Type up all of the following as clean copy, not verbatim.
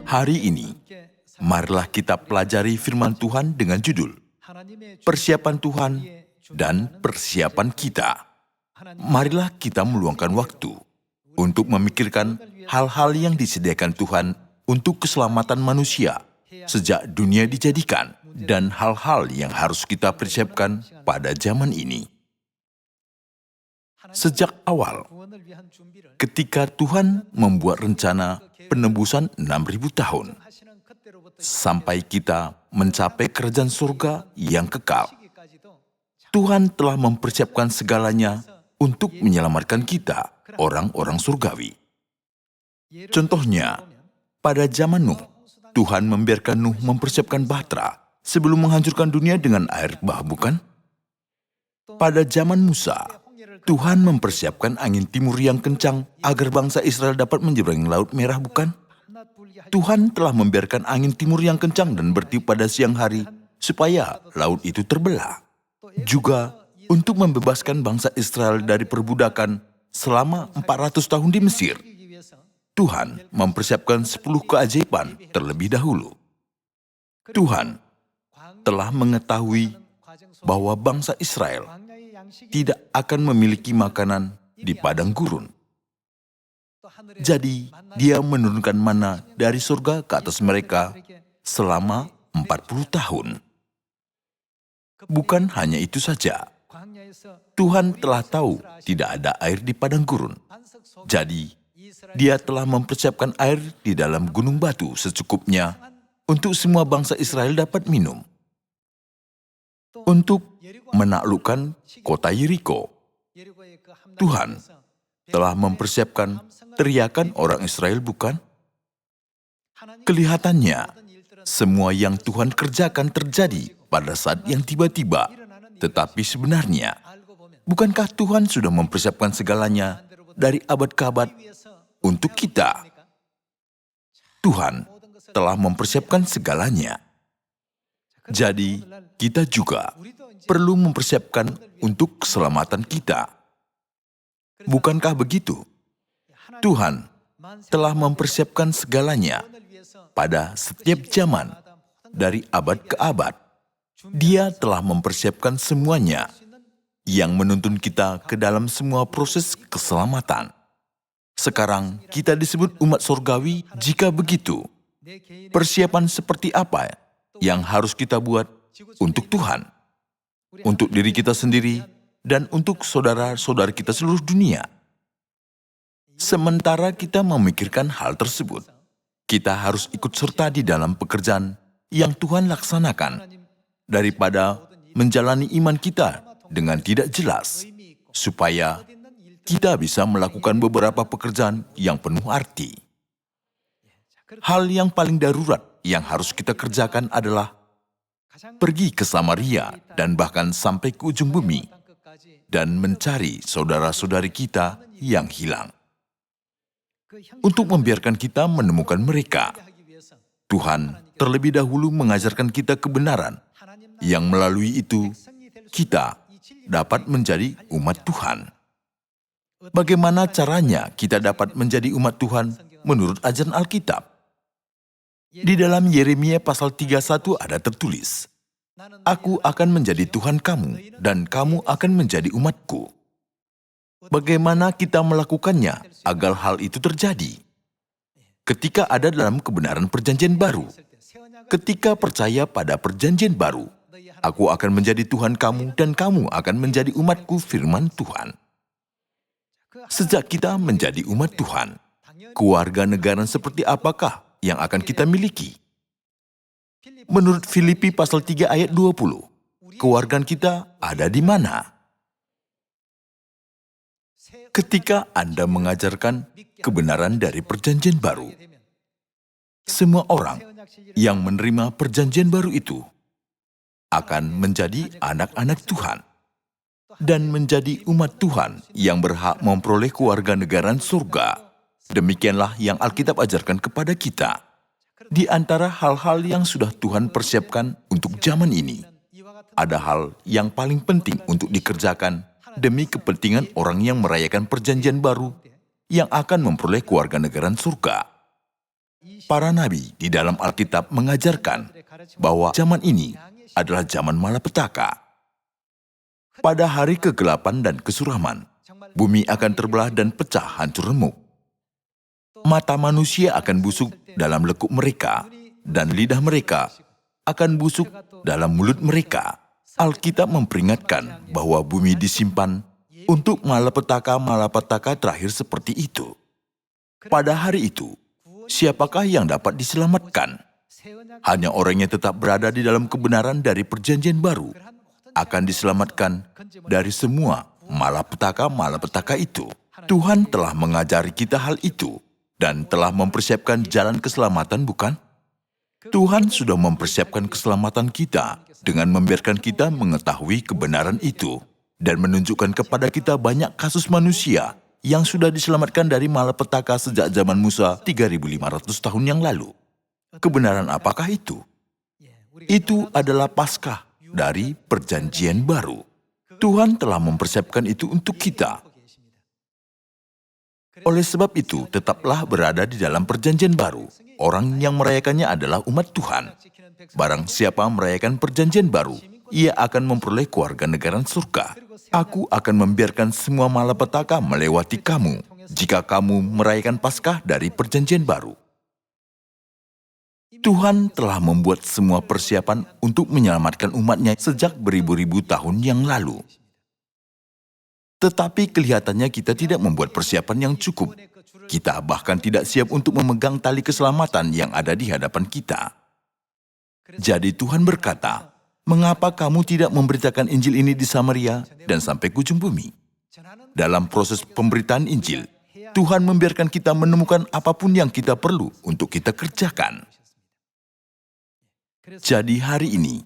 Hari ini, marilah kita pelajari firman Tuhan dengan judul Persiapan Tuhan dan Persiapan Kita. Marilah kita meluangkan waktu untuk memikirkan hal-hal yang disediakan Tuhan untuk keselamatan manusia sejak dunia dijadikan dan hal-hal yang harus kita persiapkan pada zaman ini. Sejak awal, ketika Tuhan membuat rencana penebusan 6.000 tahun, sampai kita mencapai kerajaan surga yang kekal, Tuhan telah mempersiapkan segalanya untuk menyelamatkan kita, orang-orang surgawi. Contohnya, pada zaman Nuh, Tuhan membiarkan Nuh mempersiapkan bahtera sebelum menghancurkan dunia dengan air bah, bukan? Pada zaman Musa, Tuhan mempersiapkan angin timur yang kencang agar bangsa Israel dapat menyeberangi Laut Merah, bukan? Tuhan telah membiarkan angin timur yang kencang dan bertiup pada siang hari supaya laut itu terbelah. Juga untuk membebaskan bangsa Israel dari perbudakan selama 400 tahun di Mesir, Tuhan mempersiapkan 10 keajaiban terlebih dahulu. Tuhan telah mengetahui bahwa bangsa Israel tidak akan memiliki makanan di padang gurun. Jadi, Dia menurunkan mana dari surga ke atas mereka selama 40 tahun. Bukan hanya itu saja, Tuhan telah tahu tidak ada air di padang gurun. Jadi, Dia telah mempersiapkan air di dalam gunung batu secukupnya untuk semua bangsa Israel dapat minum. Untuk menaklukkan kota Yeriko, Tuhan telah mempersiapkan teriakan orang Israel, bukan? Kelihatannya, semua yang Tuhan kerjakan terjadi pada saat yang tiba-tiba. Tetapi sebenarnya, bukankah Tuhan sudah mempersiapkan segalanya dari abad ke abad untuk kita? Tuhan telah mempersiapkan segalanya. Jadi, kita juga perlu mempersiapkan untuk keselamatan kita. Bukankah begitu? Tuhan telah mempersiapkan segalanya pada setiap zaman dari abad ke abad. Dia telah mempersiapkan semuanya yang menuntun kita ke dalam semua proses keselamatan. Sekarang kita disebut umat surgawi. Jika begitu, persiapan seperti apa yang harus kita buat untuk Tuhan, untuk diri kita sendiri, dan untuk saudara-saudara kita seluruh dunia? Sementara kita memikirkan hal tersebut, kita harus ikut serta di dalam pekerjaan yang Tuhan laksanakan, daripada menjalani iman kita dengan tidak jelas, supaya kita bisa melakukan beberapa pekerjaan yang penuh arti. Hal yang paling darurat yang harus kita kerjakan adalah pergi ke Samaria dan bahkan sampai ke ujung bumi dan mencari saudara-saudari kita yang hilang. Untuk membiarkan kita menemukan mereka, Tuhan terlebih dahulu mengajarkan kita kebenaran yang melalui itu kita dapat menjadi umat Tuhan. Bagaimana caranya kita dapat menjadi umat Tuhan menurut ajaran Alkitab? Di dalam Yeremia pasal 31 ada tertulis, Aku akan menjadi Tuhan kamu, dan kamu akan menjadi umatku. Bagaimana kita melakukannya agar hal itu terjadi? Ketika ada dalam kebenaran perjanjian baru, ketika percaya pada perjanjian baru, Aku akan menjadi Tuhan kamu, dan kamu akan menjadi umatku, firman Tuhan. Sejak kita menjadi umat Tuhan, keluarga negara seperti apakah yang akan kita miliki? Menurut Filipi pasal 3 ayat 20, keluarga kita ada di mana? Ketika Anda mengajarkan kebenaran dari perjanjian baru, semua orang yang menerima perjanjian baru itu akan menjadi anak-anak Tuhan dan menjadi umat Tuhan yang berhak memperoleh kewarganegaraan surga. Demikianlah yang Alkitab ajarkan kepada kita. Di antara hal-hal yang sudah Tuhan persiapkan untuk zaman ini, ada hal yang paling penting untuk dikerjakan demi kepentingan orang yang merayakan perjanjian baru yang akan memperoleh kewarganegaraan surga. Para nabi di dalam Alkitab mengajarkan bahwa zaman ini adalah zaman malapetaka. Pada hari kegelapan dan kesuraman, bumi akan terbelah dan pecah hancur remuk. Mata manusia akan busuk dalam lekuk mereka, dan lidah mereka akan busuk dalam mulut mereka. Alkitab memperingatkan bahwa bumi disimpan untuk malapetaka-malapetaka terakhir seperti itu. Pada hari itu, siapakah yang dapat diselamatkan? Hanya orang yang tetap berada di dalam kebenaran dari perjanjian baru akan diselamatkan dari semua malapetaka-malapetaka itu. Tuhan telah mengajari kita hal itu dan telah mempersiapkan jalan keselamatan, bukan? Tuhan sudah mempersiapkan keselamatan kita dengan membiarkan kita mengetahui kebenaran itu dan menunjukkan kepada kita banyak kasus manusia yang sudah diselamatkan dari malapetaka sejak zaman Musa 3.500 tahun yang lalu. Kebenaran apakah itu? Itu adalah Paskah dari Perjanjian Baru. Tuhan telah mempersiapkan itu untuk kita. Oleh sebab itu, tetaplah berada di dalam Perjanjian Baru. Orang yang merayakannya adalah umat Tuhan. Barang siapa merayakan Perjanjian Baru, ia akan memperoleh kewarganegaraan surga. Aku akan membiarkan semua malapetaka melewati kamu jika kamu merayakan Paskah dari Perjanjian Baru. Tuhan telah membuat semua persiapan untuk menyelamatkan umatnya sejak beribu-ribu tahun yang lalu. Tetapi kelihatannya kita tidak membuat persiapan yang cukup. Kita bahkan tidak siap untuk memegang tali keselamatan yang ada di hadapan kita. Jadi Tuhan berkata, "Mengapa kamu tidak memberitakan Injil ini di Samaria dan sampai ke ujung bumi?" Dalam proses pemberitaan Injil, Tuhan membiarkan kita menemukan apapun yang kita perlu untuk kita kerjakan. Jadi hari ini,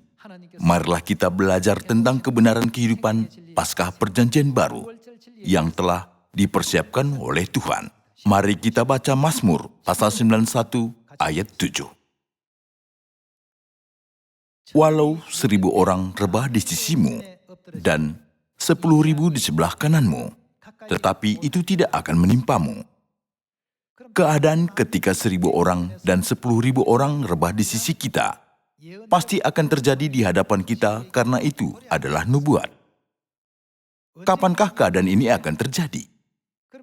marilah kita belajar tentang kebenaran kehidupan Paskah Perjanjian Baru yang telah dipersiapkan oleh Tuhan. Mari kita baca Mazmur pasal 91 ayat 7. Walau 1.000 orang rebah di sisimu dan 10.000 di sebelah kananmu, tetapi itu tidak akan menimpamu. Keadaan ketika 1.000 orang dan 10.000 orang rebah di sisi kita pasti akan terjadi di hadapan kita karena itu adalah nubuat. Kapankah keadaan ini akan terjadi?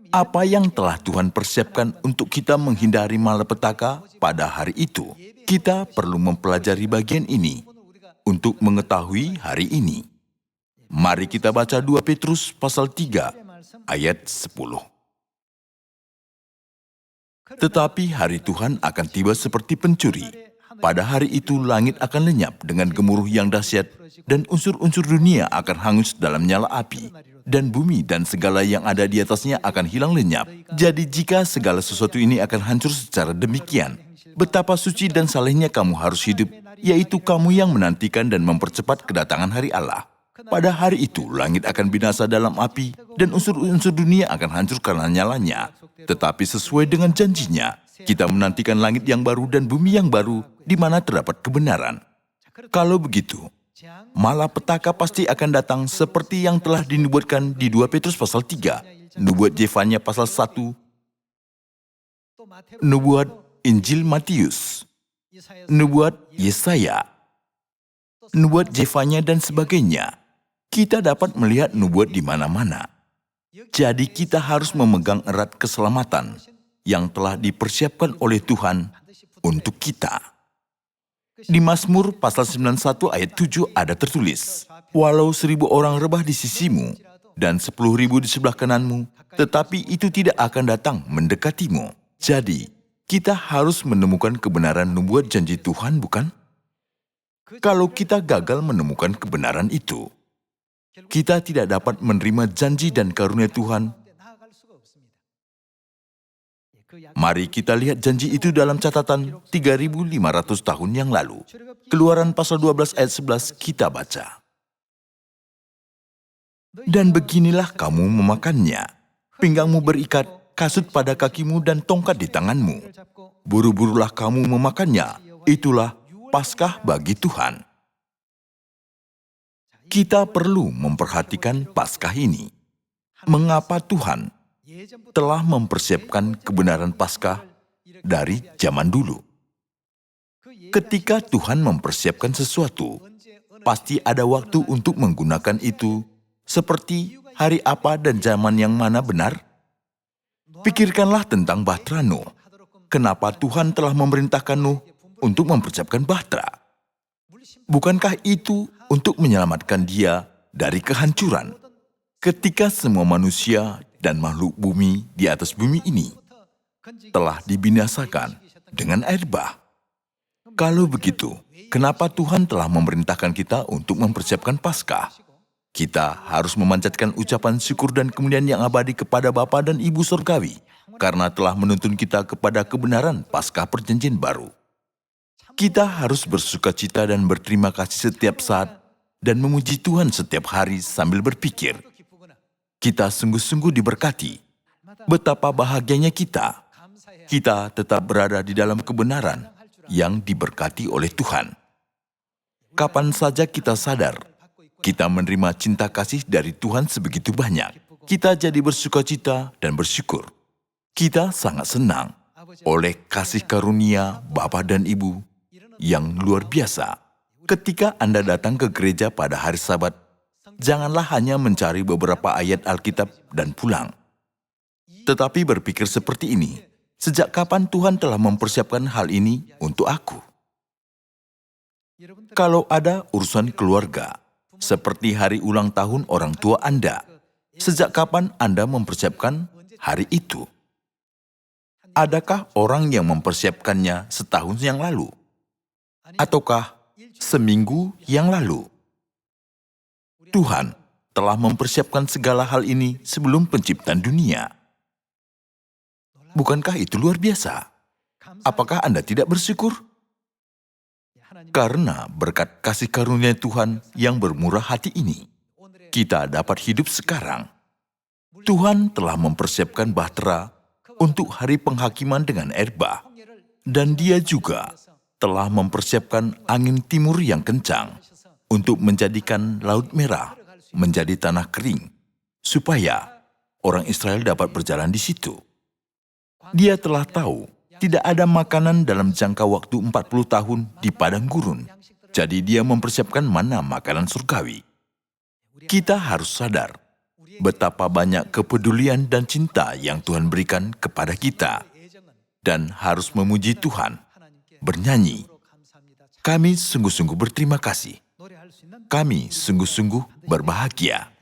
Apa yang telah Tuhan persiapkan untuk kita menghindari malapetaka pada hari itu? Kita perlu mempelajari bagian ini untuk mengetahui hari ini. Mari kita baca 2 Petrus pasal 3 ayat 10. Tetapi hari Tuhan akan tiba seperti pencuri. Pada hari itu langit akan lenyap dengan gemuruh yang dahsyat dan unsur-unsur dunia akan hangus dalam nyala api. Dan bumi dan segala yang ada di atasnya akan hilang lenyap. Jadi jika segala sesuatu ini akan hancur secara demikian, betapa suci dan salehnya kamu harus hidup, yaitu kamu yang menantikan dan mempercepat kedatangan hari Allah. Pada hari itu langit akan binasa dalam api dan unsur-unsur dunia akan hancur karena nyalanya. Tetapi sesuai dengan janjinya, kita menantikan langit yang baru dan bumi yang baru di mana terdapat kebenaran. Kalau begitu, malapetaka pasti akan datang seperti yang telah dinubuatkan di 2 Petrus pasal 3, nubuat Yefanya pasal 1, nubuat Injil Matius, nubuat Yesaya, nubuat Yefanya dan sebagainya. Kita dapat melihat nubuat di mana-mana. Jadi kita harus memegang erat keselamatan yang telah dipersiapkan oleh Tuhan untuk kita. Di Mazmur pasal 91 ayat 7 ada tertulis, "Walau 1.000 orang rebah di sisimu dan 10.000 di sebelah kananmu, tetapi itu tidak akan datang mendekatimu." Jadi, kita harus menemukan kebenaran nubuat janji Tuhan, bukan? Kalau kita gagal menemukan kebenaran itu, kita tidak dapat menerima janji dan karunia Tuhan. Mari kita lihat janji itu dalam catatan 3.500 tahun yang lalu. Keluaran pasal 12 ayat 11 kita baca. "Dan beginilah kamu memakannya. Pinggangmu berikat, kasut pada kakimu dan tongkat di tanganmu. Buru-burulah kamu memakannya. Itulah Paskah bagi Tuhan." Kita perlu memperhatikan Paskah ini. Mengapa Tuhan telah mempersiapkan kebenaran Paskah dari zaman dulu. Ketika Tuhan mempersiapkan sesuatu, pasti ada waktu untuk menggunakan itu, seperti hari apa dan zaman yang mana benar. Pikirkanlah tentang Bahtera Nuh. Kenapa Tuhan telah memerintahkan Nuh untuk mempersiapkan Bahtera? Bukankah itu untuk menyelamatkan dia dari kehancuran? Ketika semua manusia dan makhluk bumi di atas bumi ini telah dibinasakan dengan air bah. Kalau begitu, kenapa Tuhan telah memerintahkan kita untuk mempersiapkan Paskah? Kita harus memanjatkan ucapan syukur dan kemuliaan yang abadi kepada Bapa dan Ibu Surgawi, karena telah menuntun kita kepada kebenaran Paskah Perjanjian Baru. Kita harus bersukacita dan berterima kasih setiap saat dan memuji Tuhan setiap hari sambil berpikir, kita sungguh-sungguh diberkati. Betapa bahagianya kita. Kita tetap berada di dalam kebenaran yang diberkati oleh Tuhan. Kapan saja kita sadar, kita menerima cinta kasih dari Tuhan sebegitu banyak. Kita jadi bersukacita dan bersyukur. Kita sangat senang oleh kasih karunia Bapa dan Ibu yang luar biasa. Ketika Anda datang ke gereja pada hari Sabat, janganlah hanya mencari beberapa ayat Alkitab dan pulang. Tetapi berpikir seperti ini, sejak kapan Tuhan telah mempersiapkan hal ini untuk aku? Kalau ada urusan keluarga, seperti hari ulang tahun orang tua Anda, sejak kapan Anda mempersiapkan hari itu? Adakah orang yang mempersiapkannya setahun yang lalu? Ataukah seminggu yang lalu? Tuhan telah mempersiapkan segala hal ini sebelum penciptaan dunia. Bukankah itu luar biasa? Apakah Anda tidak bersyukur? Karena berkat kasih karunia Tuhan yang bermurah hati ini, kita dapat hidup sekarang. Tuhan telah mempersiapkan Bahtera untuk hari penghakiman dengan air bah, dan Dia juga telah mempersiapkan angin timur yang kencang untuk menjadikan Laut Merah menjadi tanah kering, supaya orang Israel dapat berjalan di situ. Dia telah tahu tidak ada makanan dalam jangka waktu 40 tahun di padang gurun, jadi dia mempersiapkan mana makanan surgawi. Kita harus sadar betapa banyak kepedulian dan cinta yang Tuhan berikan kepada kita, dan harus memuji Tuhan. Bernyanyi, kami sungguh-sungguh berterima kasih. Kami sungguh-sungguh berbahagia.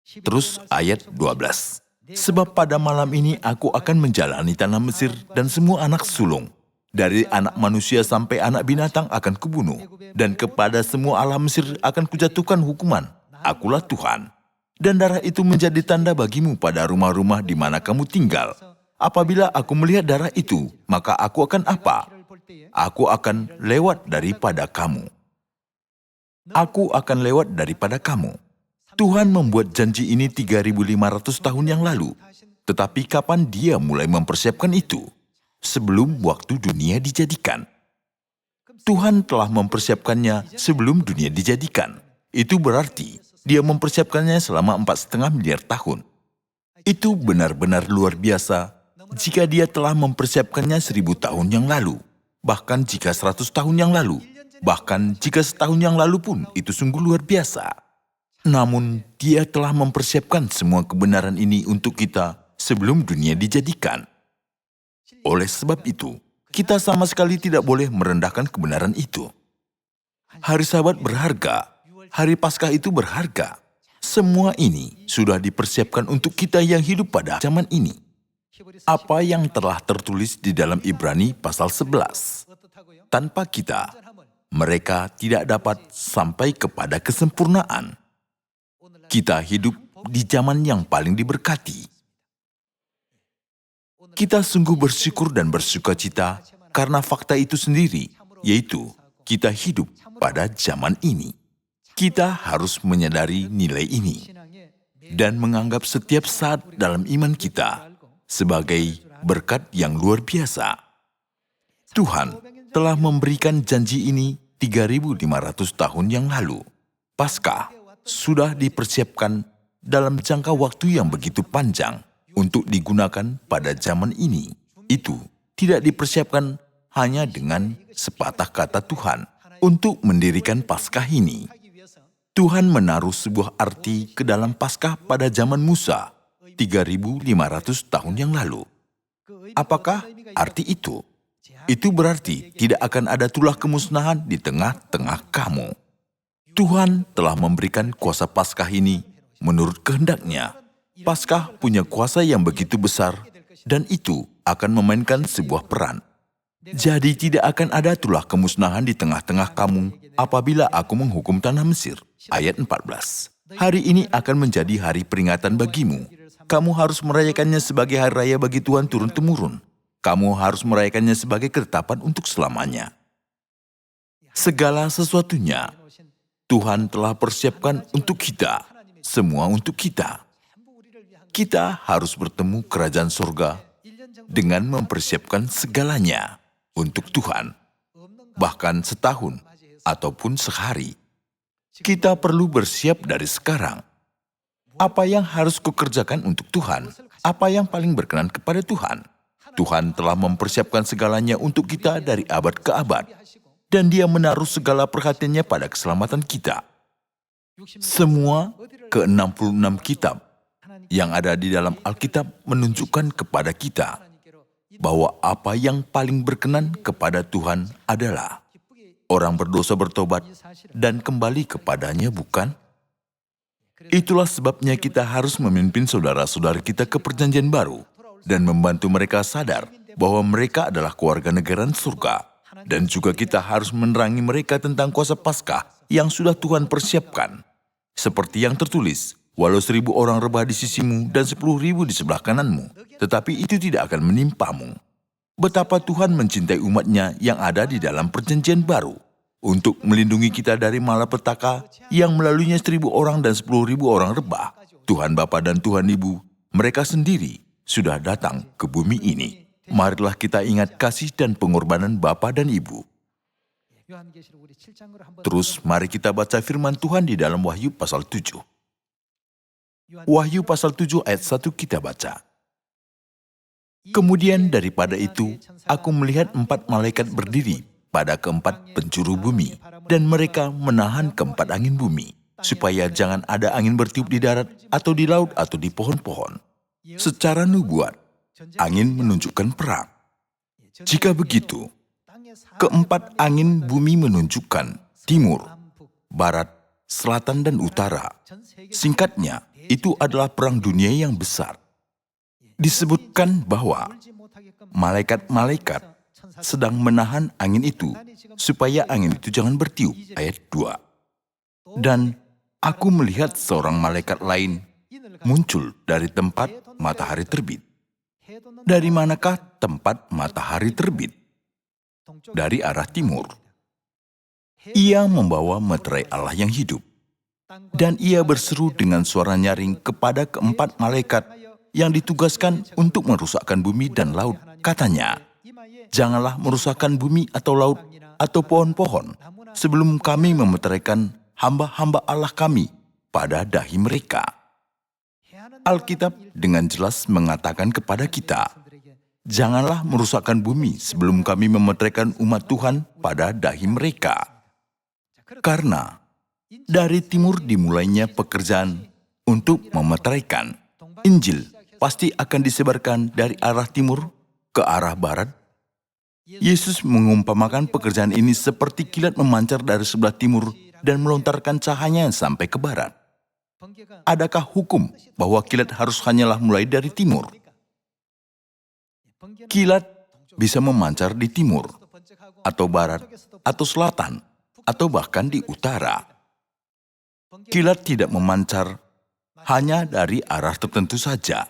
Terus ayat 12. Sebab pada malam ini aku akan menjalani tanah Mesir dan semua anak sulung. Dari anak manusia sampai anak binatang akan kubunuh. Dan kepada semua alam Mesir akan kujatuhkan hukuman. Akulah Tuhan. Dan darah itu menjadi tanda bagimu pada rumah-rumah di mana kamu tinggal. Apabila aku melihat darah itu, maka aku akan apa? Aku akan lewat daripada kamu. Aku akan lewat daripada kamu. Tuhan membuat janji ini 3.500 tahun yang lalu. Tetapi kapan Dia mulai mempersiapkan itu? Sebelum waktu dunia dijadikan. Tuhan telah mempersiapkannya sebelum dunia dijadikan. Itu berarti Dia mempersiapkannya selama 4,5 miliar tahun. Itu benar-benar luar biasa jika Dia telah mempersiapkannya 1.000 tahun yang lalu, bahkan jika 100 tahun yang lalu, bahkan jika setahun yang lalu pun itu sungguh luar biasa. Namun Dia telah mempersiapkan semua kebenaran ini untuk kita sebelum dunia dijadikan. Oleh sebab itu, kita sama sekali tidak boleh merendahkan kebenaran itu. Hari Sabat berharga, hari Paskah itu berharga. Semua ini sudah dipersiapkan untuk kita yang hidup pada zaman ini. Apa yang telah tertulis di dalam Ibrani pasal 11. Tanpa kita, mereka tidak dapat sampai kepada kesempurnaan. Kita hidup di zaman yang paling diberkati. Kita sungguh bersyukur dan bersukacita karena fakta itu sendiri, yaitu kita hidup pada zaman ini. Kita harus menyadari nilai ini dan menganggap setiap saat dalam iman kita sebagai berkat yang luar biasa. Tuhan telah memberikan janji ini 3.500 tahun yang lalu. Paskah sudah dipersiapkan dalam jangka waktu yang begitu panjang untuk digunakan pada zaman ini. itu tidak dipersiapkan hanya dengan sepatah kata Tuhan. Untuk mendirikan Paskah ini, Tuhan menaruh sebuah arti ke dalam Paskah pada zaman Musa, 3.500 tahun yang lalu. Apakah arti itu? Itu berarti tidak akan ada tulah kemusnahan di tengah-tengah kamu. Tuhan telah memberikan kuasa Paskah ini menurut kehendaknya. Paskah punya kuasa yang begitu besar dan itu akan memainkan sebuah peran. Jadi tidak akan ada tulah kemusnahan di tengah-tengah kamu apabila aku menghukum tanah Mesir. Ayat 14. Hari ini akan menjadi hari peringatan bagimu. Kamu harus merayakannya sebagai hari raya bagi Tuhan turun-temurun. Kamu harus merayakannya sebagai ketetapan untuk selamanya. Segala sesuatunya Tuhan telah persiapkan untuk kita, semua untuk kita. Kita harus bertemu kerajaan surga dengan mempersiapkan segalanya untuk Tuhan, bahkan setahun ataupun sehari. Kita perlu bersiap dari sekarang. Apa yang harus kukerjakan untuk Tuhan? Apa yang paling berkenan kepada Tuhan? Tuhan telah mempersiapkan segalanya untuk kita dari abad ke abad, dan Dia menaruh segala perhatiannya pada keselamatan kita. Semua ke-66 kitab yang ada di dalam Alkitab menunjukkan kepada kita bahwa apa yang paling berkenan kepada Tuhan adalah orang berdosa bertobat dan kembali kepadanya, bukan? Itulah sebabnya kita harus memimpin saudara-saudara kita ke perjanjian baru dan membantu mereka sadar bahwa mereka adalah keluarga negara surga. Dan juga kita harus menerangi mereka tentang kuasa Paskah yang sudah Tuhan persiapkan. Seperti yang tertulis, walau 1.000 orang rebah di sisimu dan 10.000 di sebelah kananmu, tetapi itu tidak akan menimpamu. Betapa Tuhan mencintai umatnya yang ada di dalam perjanjian baru, untuk melindungi kita dari malapetaka yang melaluinya 1.000 orang dan 10.000 orang rebah. Tuhan Bapa dan Tuhan Ibu, mereka sendiri sudah datang ke bumi ini. Marilah kita ingat kasih dan pengorbanan Bapa dan Ibu. Terus mari kita baca firman Tuhan di dalam Wahyu pasal 7. Wahyu pasal 7 ayat 1 kita baca. Kemudian daripada itu, aku melihat 4 malaikat berdiri pada keempat penjuru bumi, dan mereka menahan keempat angin bumi, supaya jangan ada angin bertiup di darat atau di laut atau di pohon-pohon. Secara nubuat, angin menunjukkan perang. Jika begitu, keempat angin bumi menunjukkan timur, barat, selatan, dan utara. Singkatnya, itu adalah perang dunia yang besar. Disebutkan bahwa malaikat-malaikat sedang menahan angin itu, supaya angin itu jangan bertiup. Ayat 2. Dan aku melihat seorang malaikat lain muncul dari tempat matahari terbit. Dari manakah tempat matahari terbit? Dari arah timur. Ia membawa meterai Allah yang hidup. Dan ia berseru dengan suara nyaring kepada keempat malaikat yang ditugaskan untuk merusakkan bumi dan laut. Katanya, janganlah merusakkan bumi atau laut atau pohon-pohon sebelum kami memeteraikan hamba-hamba Allah kami pada dahi mereka. Alkitab dengan jelas mengatakan kepada kita, janganlah merusakkan bumi sebelum kami memeteraikan umat Tuhan pada dahi mereka. Karena dari timur dimulainya pekerjaan untuk memeteraikan. Injil pasti akan disebarkan dari arah timur ke arah barat. Yesus mengumpamakan pekerjaan ini seperti kilat memancar dari sebelah timur dan melontarkan cahayanya sampai ke barat. Adakah hukum bahwa kilat harus hanyalah mulai dari timur? Kilat bisa memancar di timur, atau barat, atau selatan, atau bahkan di utara. Kilat tidak memancar hanya dari arah tertentu saja.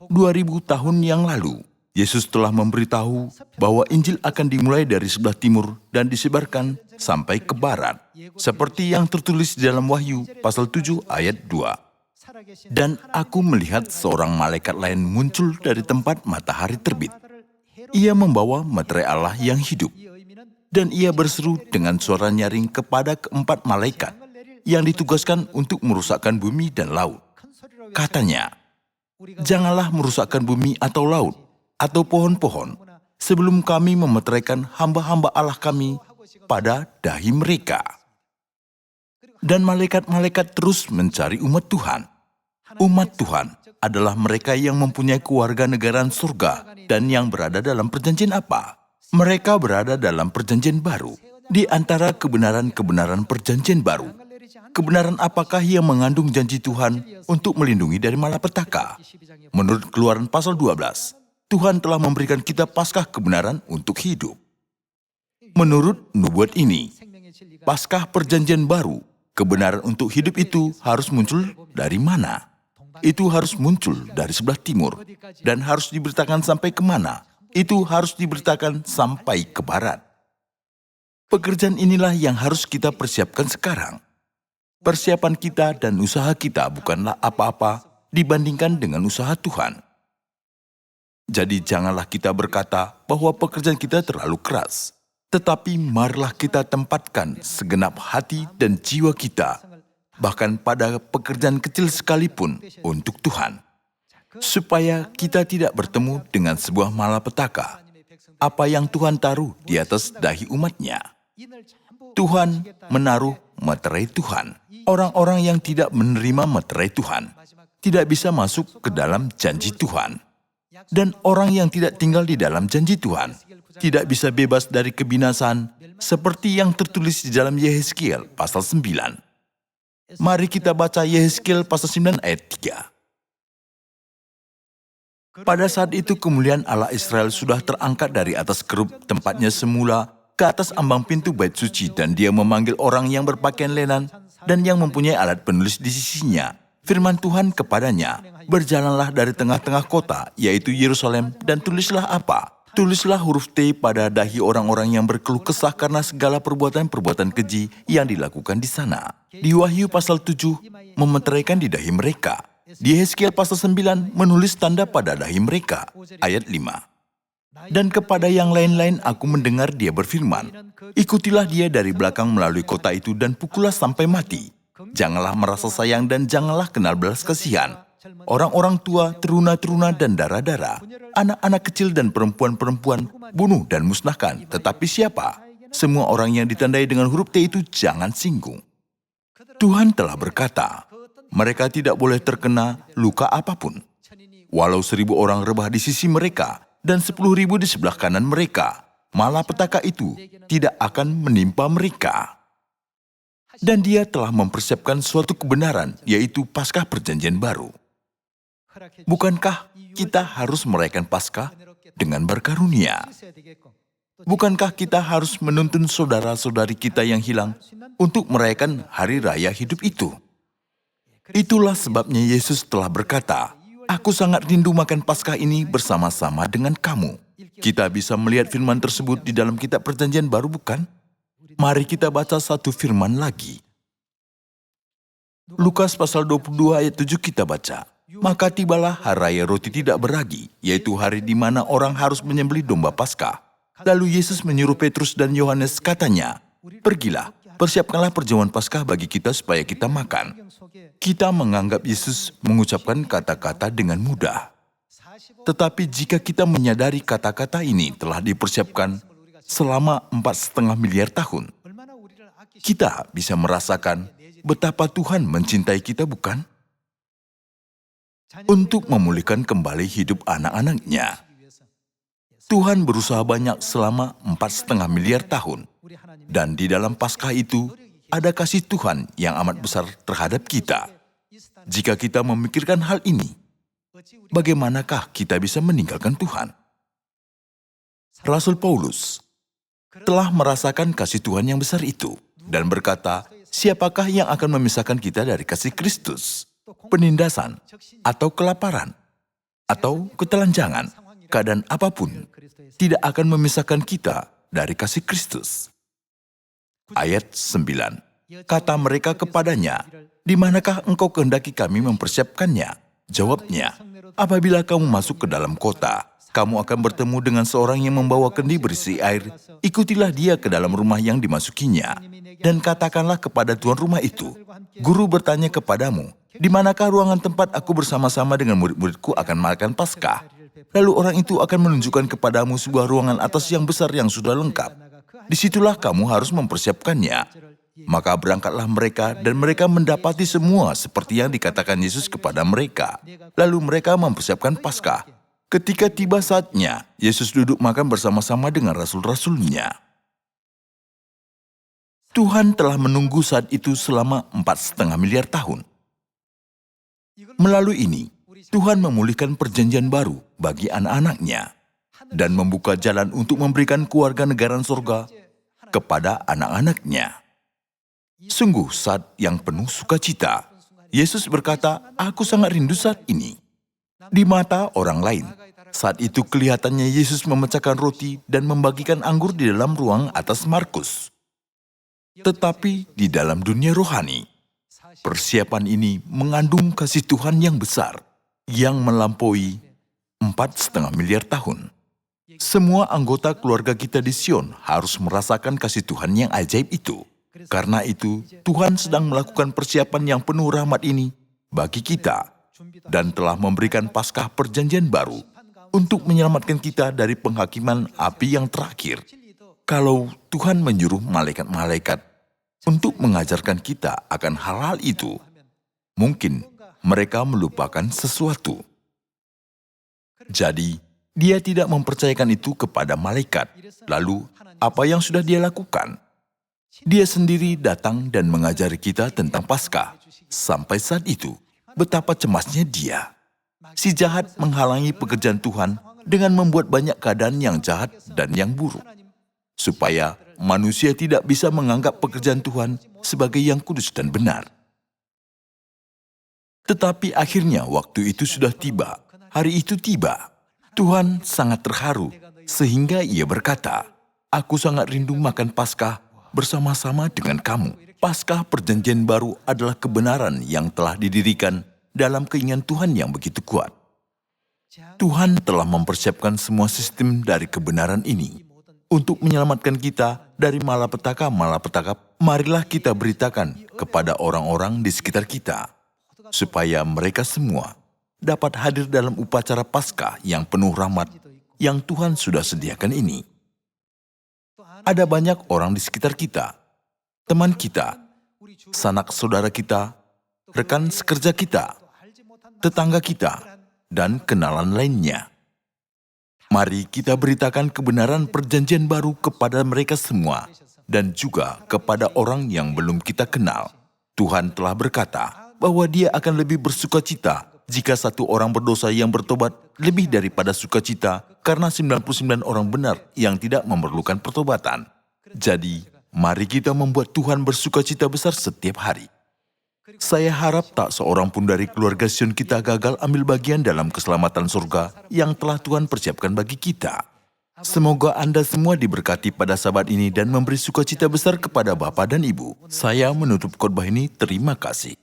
2000 tahun yang lalu, Yesus telah memberitahu bahwa Injil akan dimulai dari sebelah timur dan disebarkan sampai ke barat, seperti yang tertulis di dalam Wahyu pasal 7 ayat 2. Dan aku melihat seorang malaikat lain muncul dari tempat matahari terbit. Ia membawa meterai Allah yang hidup. Dan ia berseru dengan suara nyaring kepada keempat malaikat yang ditugaskan untuk merusakkan bumi dan laut. Katanya, janganlah merusakkan bumi atau laut atau pohon-pohon sebelum kami memeteraikan hamba-hamba Allah kami pada dahi mereka. Dan malaikat-malaikat terus mencari umat Tuhan. Umat Tuhan adalah mereka yang mempunyai kewarganegaraan surga dan yang berada dalam perjanjian apa? Mereka berada dalam perjanjian baru. Di antara kebenaran-kebenaran perjanjian baru, kebenaran apakah yang mengandung janji Tuhan untuk melindungi dari malapetaka? Menurut Keluaran pasal 12, Tuhan telah memberikan kita Paskah kebenaran untuk hidup. Menurut nubuat ini, Paskah perjanjian baru, kebenaran untuk hidup itu harus muncul dari mana? Itu harus muncul dari sebelah timur dan harus diberitakan sampai kemana? Itu harus diberitakan sampai ke barat. Pekerjaan inilah yang harus kita persiapkan sekarang. Persiapan kita dan usaha kita bukanlah apa-apa dibandingkan dengan usaha Tuhan. Jadi janganlah kita berkata bahwa pekerjaan kita terlalu keras. Tetapi marilah kita tempatkan segenap hati dan jiwa kita, bahkan pada pekerjaan kecil sekalipun untuk Tuhan. Supaya kita tidak bertemu dengan sebuah malapetaka. Apa yang Tuhan taruh di atas dahi umatnya. Tuhan menaruh meterai Tuhan. Orang-orang yang tidak menerima meterai Tuhan tidak bisa masuk ke dalam janji Tuhan. Dan orang yang tidak tinggal di dalam janji Tuhan tidak bisa bebas dari kebinasaan seperti yang tertulis di dalam Yehezkiel pasal 9. Mari kita baca Yehezkiel pasal 9 ayat 3. Pada saat itu kemuliaan Allah Israel sudah terangkat dari atas kerub tempatnya semula ke atas ambang pintu bait suci, dan dia memanggil orang yang berpakaian lenan dan yang mempunyai alat penulis di sisinya. Firman Tuhan kepadanya, berjalanlah dari tengah-tengah kota, yaitu Yerusalem, dan tulislah apa? Tulislah huruf T pada dahi orang-orang yang berkeluh kesah karena segala perbuatan-perbuatan keji yang dilakukan di sana. Di Wahyu pasal 7, memeteraikan di dahi mereka. Di Yehezkiel pasal 9, menulis tanda pada dahi mereka. Ayat 5. Dan kepada yang lain-lain aku mendengar dia berfirman, ikutilah dia dari belakang melalui kota itu dan pukullah sampai mati. Janganlah merasa sayang dan janganlah kenal belas kasihan. Orang-orang tua, teruna-teruna dan darah-darah, anak-anak kecil dan perempuan-perempuan, bunuh dan musnahkan. Tetapi siapa? Semua orang yang ditandai dengan huruf T itu jangan singgung. Tuhan telah berkata, mereka tidak boleh terkena luka apapun. Walau 1.000 orang rebah di sisi mereka dan 10.000 di sebelah kanan mereka, malapetaka itu tidak akan menimpa mereka. Dan dia telah mempersiapkan suatu kebenaran, yaitu Paskah Perjanjian Baru. Bukankah kita harus merayakan Paskah dengan berkarunia? Bukankah kita harus menuntun saudara-saudari kita yang hilang untuk merayakan hari raya hidup itu? Itulah sebabnya Yesus telah berkata, aku sangat rindu makan Paskah ini bersama-sama dengan kamu. Kita bisa melihat firman tersebut di dalam kitab Perjanjian Baru, bukan? Mari kita baca satu firman lagi. Lukas pasal 22 ayat 7 kita baca. Maka tibalah hari raya roti tidak beragi, yaitu hari di mana orang harus menyembelih domba Paskah. Lalu Yesus menyuruh Petrus dan Yohanes, katanya, pergilah, persiapkanlah perjamuan Paskah bagi kita supaya kita makan. Kita menganggap Yesus mengucapkan kata-kata dengan mudah. Tetapi jika kita menyadari kata-kata ini telah dipersiapkan selama 4,5 miliar tahun, kita bisa merasakan betapa Tuhan mencintai kita, bukan? Untuk memulihkan kembali hidup anak-anaknya. Tuhan berusaha banyak selama 4,5 miliar tahun. Dan di dalam Paskah itu, ada kasih Tuhan yang amat besar terhadap kita. Jika kita memikirkan hal ini, bagaimanakah kita bisa meninggalkan Tuhan? Rasul Paulus telah merasakan kasih Tuhan yang besar itu dan berkata, siapakah yang akan memisahkan kita dari kasih Kristus? Penindasan, atau kelaparan, atau ketelanjangan, keadaan apapun, tidak akan memisahkan kita dari kasih Kristus. Ayat 9. Kata mereka kepadanya, di manakah engkau kehendaki kami mempersiapkannya? Jawabnya, apabila kamu masuk ke dalam kota, kamu akan bertemu dengan seorang yang membawa kendi berisi air. Ikutilah dia ke dalam rumah yang dimasukinya. Dan katakanlah kepada tuan rumah itu, guru bertanya kepadamu, di manakah ruangan tempat aku bersama-sama dengan murid-muridku akan makan Paskah? Lalu orang itu akan menunjukkan kepadamu sebuah ruangan atas yang besar yang sudah lengkap. Disitulah kamu harus mempersiapkannya. Maka berangkatlah mereka dan mereka mendapati semua seperti yang dikatakan Yesus kepada mereka. Lalu mereka mempersiapkan Paskah. Ketika tiba saatnya, Yesus duduk makan bersama-sama dengan rasul-rasulnya. Tuhan telah menunggu saat itu selama 4,5 miliar tahun. Melalui ini, Tuhan memulihkan perjanjian baru bagi anak-anaknya dan membuka jalan untuk memberikan kewarganegaraan surga kepada anak-anaknya. Sungguh saat yang penuh sukacita. Yesus berkata, "Aku sangat rindu saat ini." Di mata orang lain, saat itu kelihatannya Yesus memecahkan roti dan membagikan anggur di dalam ruang atas Markus. Tetapi di dalam dunia rohani, persiapan ini mengandung kasih Tuhan yang besar, yang melampaui 4,5 miliar tahun. Semua anggota keluarga kita di Sion harus merasakan kasih Tuhan yang ajaib itu. Karena itu, Tuhan sedang melakukan persiapan yang penuh rahmat ini bagi kita, dan telah memberikan Paskah perjanjian baru untuk menyelamatkan kita dari penghakiman api yang terakhir. Kalau Tuhan menyuruh malaikat-malaikat untuk mengajarkan kita akan hal-hal itu, mungkin mereka melupakan sesuatu. Jadi, dia tidak mempercayakan itu kepada malaikat. Lalu, apa yang sudah dia lakukan? Dia sendiri datang dan mengajari kita tentang Paskah. Sampai saat itu, betapa cemasnya dia. Si jahat menghalangi pekerjaan Tuhan dengan membuat banyak keadaan yang jahat dan yang buruk, supaya manusia tidak bisa menganggap pekerjaan Tuhan sebagai yang kudus dan benar. Tetapi akhirnya waktu itu sudah tiba. Hari itu tiba. Tuhan sangat terharu, sehingga ia berkata, "Aku sangat rindu makan Paskah bersama-sama dengan kamu." Paskah perjanjian baru adalah kebenaran yang telah didirikan dalam keinginan Tuhan yang begitu kuat. Tuhan telah mempersiapkan semua sistem dari kebenaran ini untuk menyelamatkan kita dari malapetaka-malapetaka. Marilah kita beritakan kepada orang-orang di sekitar kita, supaya mereka semua dapat hadir dalam upacara Paskah yang penuh rahmat yang Tuhan sudah sediakan ini. Ada banyak orang di sekitar kita, teman kita, sanak saudara kita, rekan sekerja kita, tetangga kita, dan kenalan lainnya. Mari kita beritakan kebenaran perjanjian baru kepada mereka semua, dan juga kepada orang yang belum kita kenal. Tuhan telah berkata bahwa Dia akan lebih bersukacita jika satu orang berdosa yang bertobat lebih daripada sukacita karena 99 orang benar yang tidak memerlukan pertobatan. Jadi, mari kita membuat Tuhan bersukacita besar setiap hari. Saya harap tak seorang pun dari keluarga Sion kita gagal ambil bagian dalam keselamatan surga yang telah Tuhan persiapkan bagi kita. Semoga Anda semua diberkati pada Sabat ini dan memberi sukacita besar kepada Bapa dan Ibu. Saya menutup khotbah ini, terima kasih.